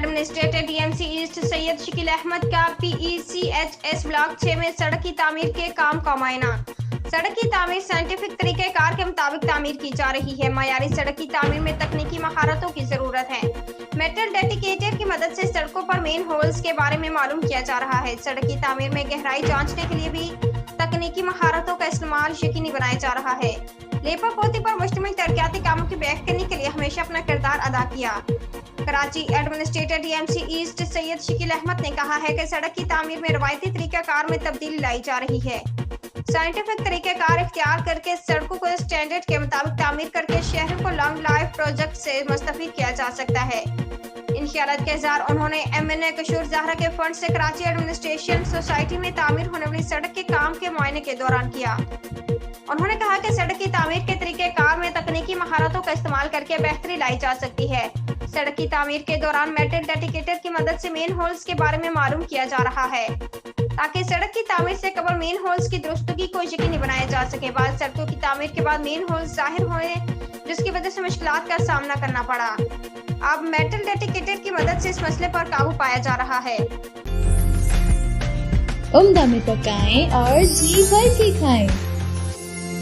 Administrator DMC east Syed Shakeel Ahmed का PECHS block 6 में सड़क की तामीर के काम का मुआयना। सड़क की तामीर साइंटिफिक तरीके कार के मुताबिक तामीर की जा रही है। मयारी सड़क की तामीर में तकनीकी महारतों की जरूरत है। मेटल डेटिकेटर की मदद से सड़कों पर मेन होल्स के बारे में मालूम किया जा रहा है। सड़क की तामीर में गहराई जांचने के लिए भी तकनीकी महारतों का इस्तेमाल यकीनी बनाया जा रहा है। लेपा पोती पर मुश्तमिल तरक्याती कामों की बैक करने के लिए हमेशा अपना किरदार अदा किया। Karachi administrator DMC east Syed Shakeel Ahmed ने कहा है कि सड़क की तामीर में रवायती तरीक़ाकार में तब्दीली लाई जा रही है। साइंटिफिक तरीक़ाकार इख्तियार करके सड़कों को स्टैंडर्ड के मुताबिक तामीर करके शहरों को लॉन्ग लाइफ प्रोजेक्ट से मुस्तफीद किया जा सकता है। इन ख्यालात के इज़हार उन्होंने MNA कशूर ज़हरा के फंड से कराची एडमिनिस्ट्रेशन सोसाइटी में तामीर होने वाली सड़क के काम के मुआयने के दौरान किया। उन्होंने कहा कि सड़क की तामीर के तरीक़ेकार में तकनीकी महारतों का इस्तेमाल करके बेहतरी लाई जा सकती है। सड़क की तामीर के दौरान मेटल डेटिकेटर की मदद से मेन होल्स के बारे में मालूम किया जा रहा है, ताकि सड़क की तामीर से कबल मेन होल्स की दुरुस्तगी को यकीनी बनाया जा सके। बाद सड़कों की तामीर के बाद मेन होल्स ज़ाहिर हुए, जिसकी वजह से मुश्किलात का सामना करना पड़ा। अब मेटल डेटिकेटर की मदद से इस मसले पर काबू पाया जा रहा है। उम्दा में पकाएं और जी भर के खाएं।